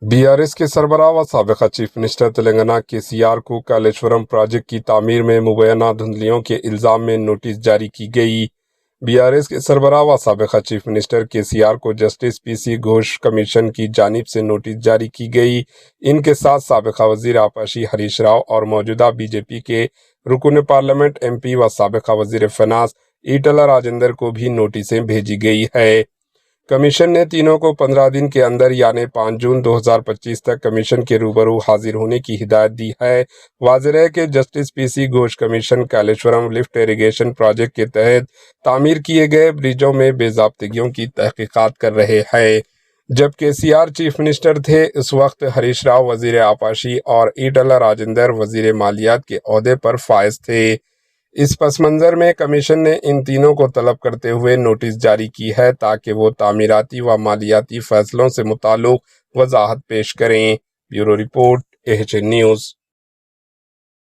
BRS کے سربراہ و سابقہ چیف منسٹر تلنگانہ KCR کو کالیشورم پروجیکٹ کی تعمیر میں مبینہ دھندلیوں کے الزام میں نوٹس جاری کی گئی۔ BRS کے سربراہ و سابقہ چیف منسٹر KCR کو جسٹس PC گھوش کمیشن کی جانب سے نوٹس جاری کی گئی۔ ان کے ساتھ سابقہ وزیر آبپاشی ہریش راؤ اور موجودہ BJP کے رکن پارلیمنٹ MP و سابقہ وزیر فینانس ایٹلہ راجندر کو بھی نوٹسیں بھیجی گئی ہے۔ کمیشن نے تینوں کو 15 دن کے اندر یعنی 5 جون 2025 تک کمیشن کے روبرو حاضر ہونے کی ہدایت دی ہے۔ واضح ہے کہ justice PC Ghosh commission Kaleshwaram lift irrigation project کے تحت تعمیر کیے گئے بریجوں میں بے ضابطگیوں کی تحقیقات کر رہے ہیں۔ جب KCR چیف منسٹر تھے اس وقت ہریش راؤ وزیر آبپاشی اور ایٹلہ راجندر وزیر مالیات کے عہدے پر فائز تھے۔ اس پس منظر میں کمیشن نے ان تینوں کو طلب کرتے ہوئے نوٹس جاری کی ہے تاکہ وہ تعمیراتی و مالیاتی فیصلوں سے متعلق وضاحت پیش کریں۔ Bureau report AHN news.